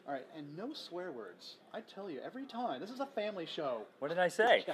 All right, and no swear words. I tell you, every time. This is a family show. What did I say?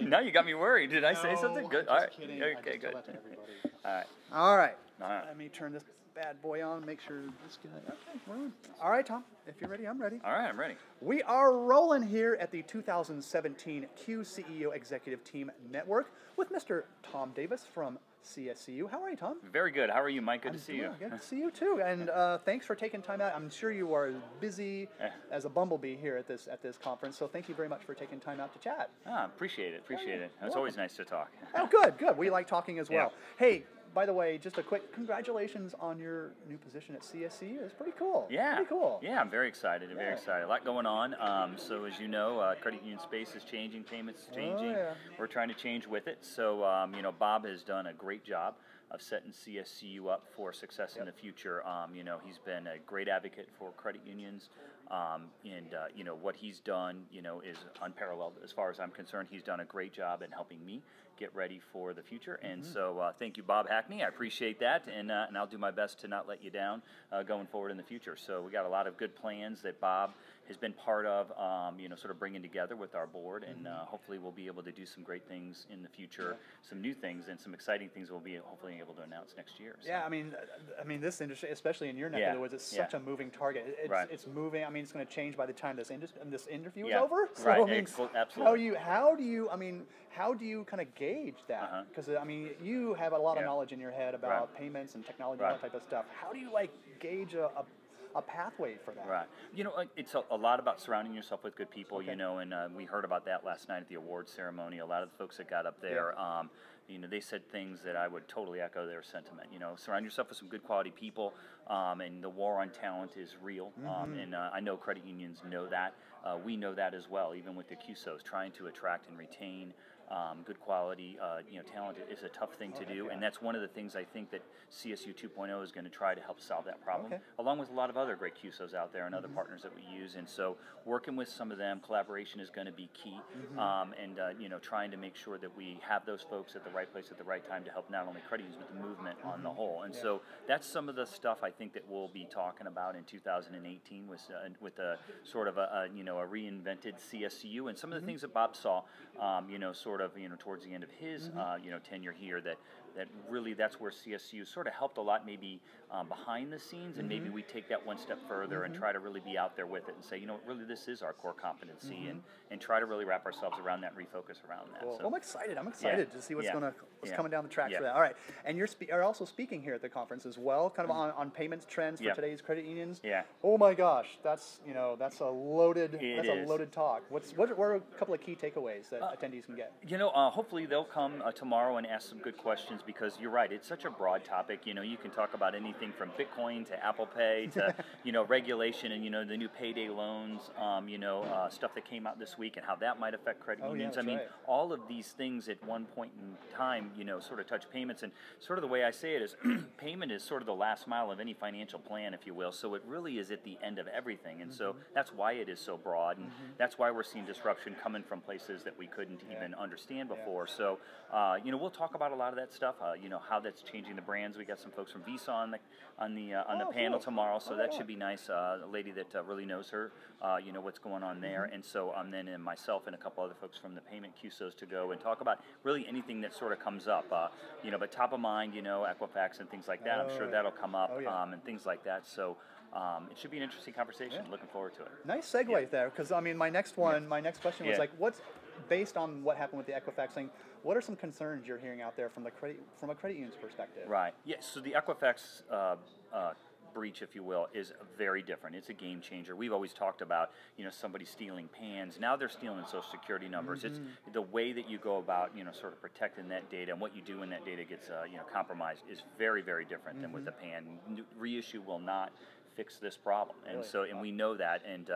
Now you got me worried. Did I say something good? I'm All right. kidding. Okay, I just good. tell that to everybody. All right. All right. All right. Let me turn this bad boy on, make sure this guy... Okay, we're on. All right, Tom, if you're ready, I'm ready. All right, I'm ready. We are rolling here at the 2017 CUCEO Executive Team Network with Mr. Tom Davis from CSCU. How are you, Tom? Very good. How are you, Mike? Good to see you. Good to see you too. And thanks for taking time out. I'm sure you are as busy as a bumblebee here at this conference. So thank you very much for taking time out to chat. Appreciate it. Appreciate it. It's always nice to talk. Oh, good. We like talking as well. Yeah. Hey, by the way, just a quick congratulations on your new position at CSCU. It's pretty cool. Yeah. Pretty cool. Yeah, I'm very excited. Very excited. A lot going on. So as you know, credit union space is changing, payments is changing. Oh, yeah. We're trying to change with it. So you know, Bob has done a great job of setting CSCU up for success in the future. You know, he's been a great advocate for credit unions, and you know, what he's done, you know, is unparalleled as far as I'm concerned. He's done a great job in helping me get ready for the future, and so thank you, Bob Hackney. I appreciate that, and I'll do my best to not let you down going forward in the future. So we got a lot of good plans that Bob has been part of, you know, sort of bringing together with our board, and hopefully we'll be able to do some great things in the future, some new things, and some exciting things we'll be hopefully able to announce next year. So. Yeah, I mean, this industry, especially in your neck of the woods, it's such a moving target. It's moving. I mean, it's going to change by the time this interview is over. So, right. I mean, Absolutely. How do you kind of gauge that? Because I mean, you have a lot of knowledge in your head about payments and technology and that type of stuff. How do you gauge a pathway for that? Right. You know, it's a lot about surrounding yourself with good people, you know, and we heard about that last night at the awards ceremony. A lot of the folks that got up there, you know, they said things that I would totally echo their sentiment. You know, surround yourself with some good quality people, and the war on talent is real, and I know credit unions know that. We know that as well, even with the CUSOs, trying to attract and retain good quality, you know, talent is a tough thing to do, and that's one of the things I think that CSU 2.0 is going to try to help solve that problem, along with a lot of other great CUSOs out there and other partners that we use. And so, working with some of them, collaboration is going to be key, and you know, trying to make sure that we have those folks at the right place at the right time to help not only credit unions but the movement on the whole. And so, that's some of the stuff I think that we'll be talking about in 2018 with a sort of a you know, a reinvented CSCU, and some of the things that Bob saw, you know, sort of, you know, towards the end of his you know, tenure here, that really that's where CSU sort of helped a lot, maybe behind the scenes, and maybe we take that one step further and try to really be out there with it and say, you know, really this is our core competency, and try to really wrap ourselves around that and refocus around that. Cool. So, well, I'm excited to see what's coming down the track for that. Yeah. All right, and you're also speaking here at the conference as well, kind of on payments trends for today's credit unions. Yeah. Oh my gosh, that's a loaded talk. What are a couple of key takeaways that attendees can get? You know, hopefully they'll come tomorrow and ask some good questions, because you're right, it's such a broad topic. You know, you can talk about anything from Bitcoin to Apple Pay to you know, regulation and, you know, the new payday loans, you know, stuff that came out this week and how that might affect credit unions. I mean, all of these things at one point in time, you know, sort of touch payments, and sort of the way I say it is payment is sort of the last mile of any financial plan, if you will. So it really is at the end of everything, and so that's why it is so broad, and that's why we're seeing disruption coming from places that we couldn't even understand before. So you know, we'll talk about a lot of that stuff. You know, how that's changing the brands. We got some folks from Visa on the panel tomorrow, so that should be nice. A lady that really knows her, you know, what's going on there, and so then myself and a couple other folks from the payment CUSOs to go and talk about really anything that sort of comes up. You know, but top of mind, you know, Equifax and things like that. I'm sure that'll come up, and things like that. So it should be an interesting conversation. Looking forward to it. Nice segue there, because I mean, my next question was like, what's based on what happened with the Equifax thing? What are some concerns you're hearing out there from a credit union's perspective? Right. Yeah. So the Equifax breach, if you will, is very different. It's a game changer. We've always talked about, you know, somebody stealing PANs. Now they're stealing Social Security numbers. It's the way that you go about, you know, sort of protecting that data, and what you do when that data gets, you know, compromised is very, very different than with the PAN. Reissue will not fix this problem, and so we know that, and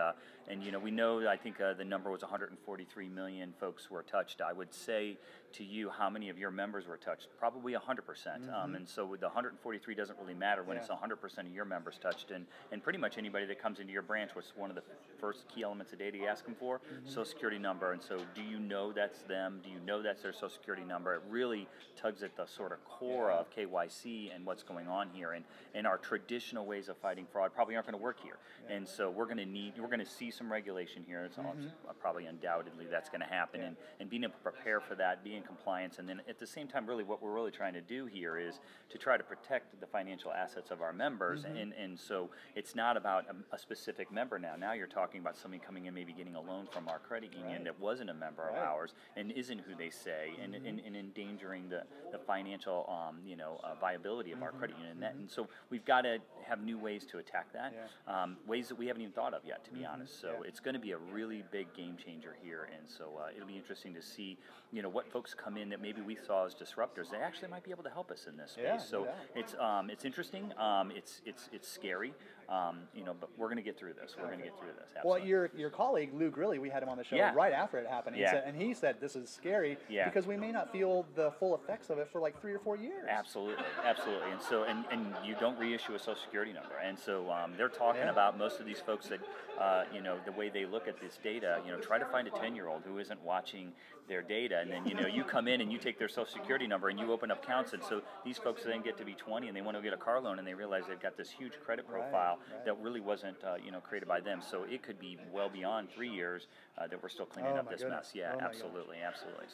you know, we know, I think the number was 143 million folks were touched. I would say to you, how many of your members were touched? Probably 100%. And so with the 143 doesn't really matter when it's 100% of your members touched, and pretty much anybody that comes into your branch, what's one of the first key elements of data you ask them for? Social Security number. And so, do you know that's them? Do you know that's their Social Security number? It really tugs at the sort of core of KYC and what's going on here, and our traditional ways of fighting fraud, probably aren't going to work here. And so we're going to see some regulation here. It's probably undoubtedly that's going to happen, and being able to prepare for that, be in compliance, and then at the same time, really what we're really trying to do here is to try to protect the financial assets of our members, and so it's not about a specific member now. Now you're talking about somebody coming in, maybe getting a loan from our credit union that wasn't a member of ours and isn't who they say, and endangering the financial viability of our credit union. And so we've got to have new ways to attack that, ways that we haven't even thought of yet, to be honest. So it's going to be a really big game changer here, and so it'll be interesting to see, what folks come in that maybe we saw as disruptors. They actually might be able to help us in this space. So it's interesting. It's scary. But we're going to get through this. We're going to get through this. Absolutely. Well, your colleague Lou Grilly, we had him on the show right after it happened, and he said this is scary because we may not feel the full effects of it for like 3 or 4 years. Absolutely. And so and you don't reissue a Social Security number, and so they're talking about most of these folks that the way they look at this data. Try to find a 10-year-old who isn't watching their data, and then you come in and you take their Social Security number and you open up accounts, and so these folks then get to be 20 and they want to get a car loan and they realize they've got this huge credit profile that really wasn't created by them. So it could be well beyond 3 years that we're still cleaning up this mess. Yeah, absolutely.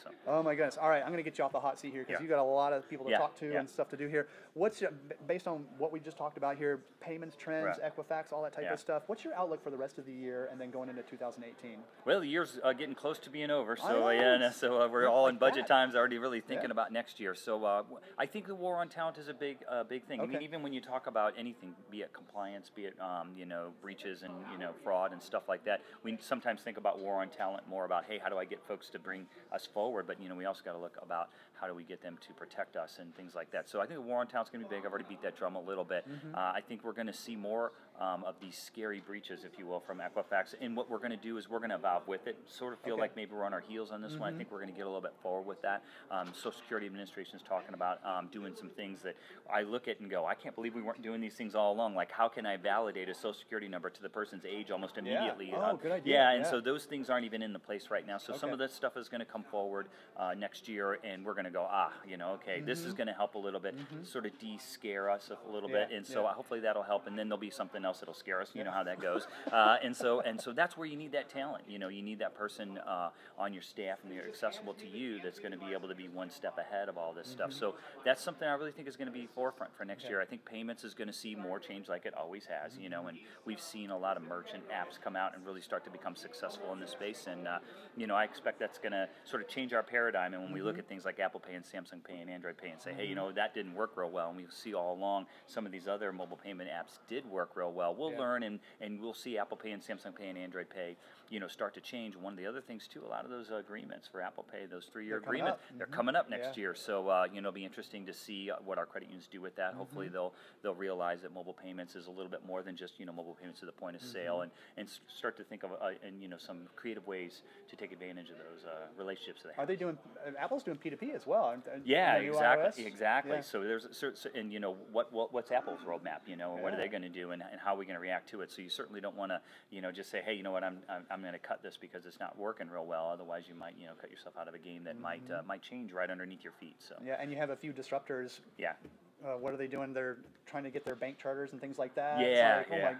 So. Oh my goodness! All right, I'm going to get you off the hot seat here because you got a lot of people to talk to and stuff to do here. What's based on what we just talked about here, payments, trends, Equifax, all that type of stuff? What's your outlook for the rest of the year and then going into 2018? Well, the year's getting close to being over, so so we're all in budget times, already really thinking about next year. So I think the war on talent is a big thing. I mean, even when you talk about anything, be it compliance, be it breaches and fraud and stuff like that, we sometimes think about war on talent more about, hey, how do I get folks to bring us forward? But we also got to look about how do we get them to protect us and things like that. So I think the war on talent's going to be big. I've already beat that drum a little bit. I think we're going to see more of these scary breaches, if you will, from Equifax. And what we're going to do is we're going to evolve with it. Sort of feel like maybe we're on our heels on this one. I think we're going to get a little bit forward with that. Social Security Administration is talking about doing some things that I look at and go, I can't believe we weren't doing these things all along. Like, how can I validate a Social Security number to the person's age almost immediately? Good idea. And so those things aren't even in the place right now. So some of this stuff is going to come forward next year, and we're going to go, this is going to help a little bit, sort of de-scare us a little bit, and so hopefully that'll help. And then there'll be something else that'll scare us. You know how that goes. And so that's where you need that talent. You need that person on your staff and they're accessible to you that's going to be able to be one step ahead of all this stuff. So that's something I really think is going to be forefront for next year. I think payments is going to see more change like it always has. And we've seen a lot of merchant apps come out and really start to become successful in this space. And I expect that's going to sort of change our paradigm. And when we look at things like Apple Pay and Samsung Pay and Android Pay and say, hey, that didn't work real well, and we see all along some of these other mobile payment apps did work real well, we'll learn and we'll see Apple Pay and Samsung Pay and Android Pay, start to change. One of the other things too, a lot of those agreements for Apple Pay, those 3-year agreements, they're coming up next year. So it'll be interesting to see what our credit unions do with that. Hopefully they'll realize that mobile payments is a little bit more than just mobile payments to the point of sale, and start to think of some creative ways to take advantage of those relationships that they have. Are they doing? Apple's doing P2P as well. Exactly. So there's and what's Apple's roadmap? What are they going to do, and how are we going to react to it? So you certainly don't want to just say, hey, you know what, I'm going to cut this because it's not working real well. Otherwise, you might cut yourself out of a game that might change right underneath your feet. So and you have a few disruptors. What are they doing? They're trying to get their bank charters and things like that.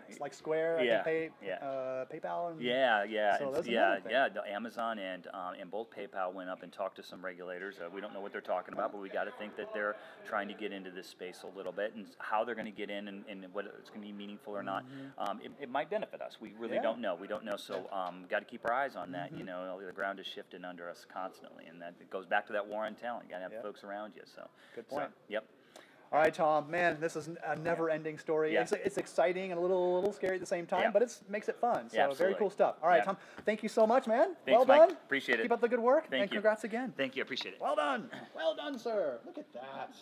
It's like Square, I think PayPal. And So the Amazon and both PayPal went up and talked to some regulators. We don't know what they're talking about, but we got to think that they're trying to get into this space a little bit, and how they're going to get in, and whether it's going to be meaningful or not. It might benefit us. We really don't know. We don't know. So got to keep our eyes on that. The ground is shifting under us constantly, and that it goes back to that war on talent. You got to have folks around you. So good point. Yep. All right, Tom. Man, this is a never-ending story. It's exciting and a little scary at the same time, but it makes it fun. So very cool stuff. All right, Tom. Thank you so much, man. Thanks, well done. Mike. Appreciate it. Keep up the good work. Thank you. Congrats again. Thank you. Appreciate it. Well done. Well done, sir. Look at that.